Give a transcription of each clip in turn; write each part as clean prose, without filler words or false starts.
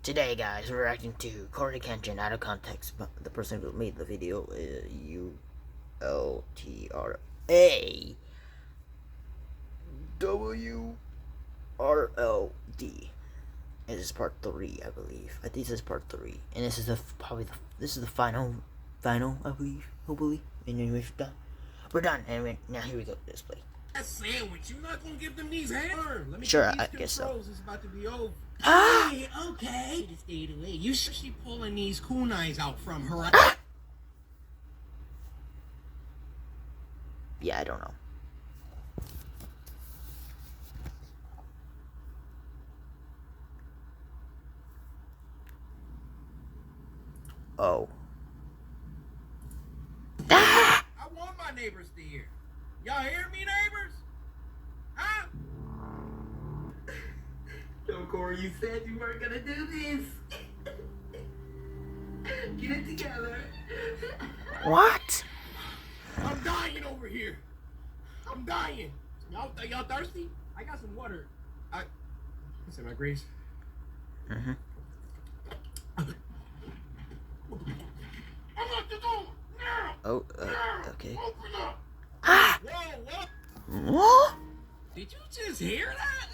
Today, guys, we're reacting to CoryxKenshin out of context, but the person who made the video is UltraWrld. This is part 3, I believe. I think this is part 3, and this is this is the final, I believe. Hopefully, and then we're done. We're done, and now here we go. Display. That sandwich, you're not gonna give them these hands. Let me Sure, get I these guess so. controls. It's about to be over. Ah! Hey, okay. Just stayed away. You should be pulling these kunais out from her. Yeah, I don't know. Oh. I want my neighbors to hear. Y'all hear me, neighbors? Huh? No, Corey, you said you weren't gonna do this. Get it together. What? I'm dying over here. I'm dying. Y'all thirsty? I got some water. Is it my grace? Mm-hmm. Unlock the door now. Oh, okay. Open up. Ah! Whoa, What? did you just hear that?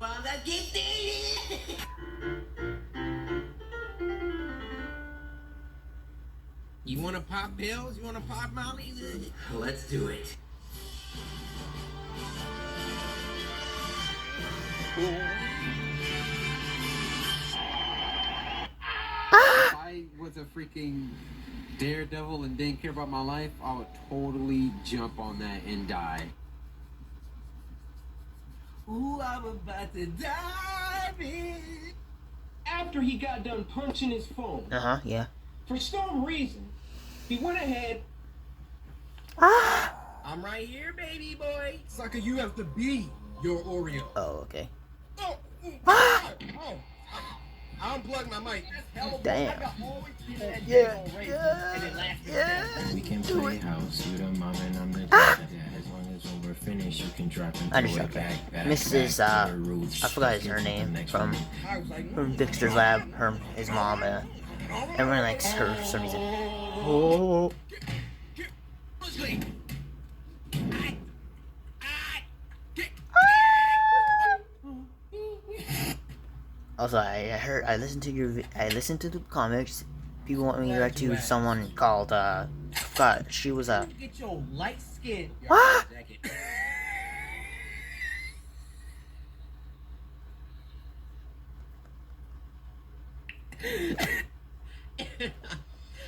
Para que te... You wanna pop pills? You wanna pop mollies? Let's do it. If I was a freaking daredevil and didn't care about my life, I would totally jump on that and die. Ooh, I'm about to dive in. After he got done punching his phone, Yeah. for some reason, he went ahead. Ah! I'm right here, baby boy. Sucker, you have to be your Oreo. Oh, okay. Oh, Ah! oh. I unplugged my mic. Damn. We can play house, you the mom and I'm the dad. As long as when we're finished, you can drop into it back. Mrs. I forgot her name from Dexter's Lab. His mom. Everyone likes her for some reason. Oh. Also, I listened to the comics. People want me to react to someone called, she was a. Get your light skin. Ah!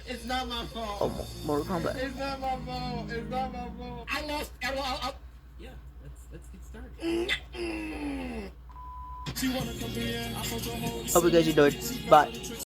It's not my fault. Oh, Mortal Kombat. It's not my fault. It's not my fault. I lost. Yeah, let's get started. Hope you guys enjoyed. Bye.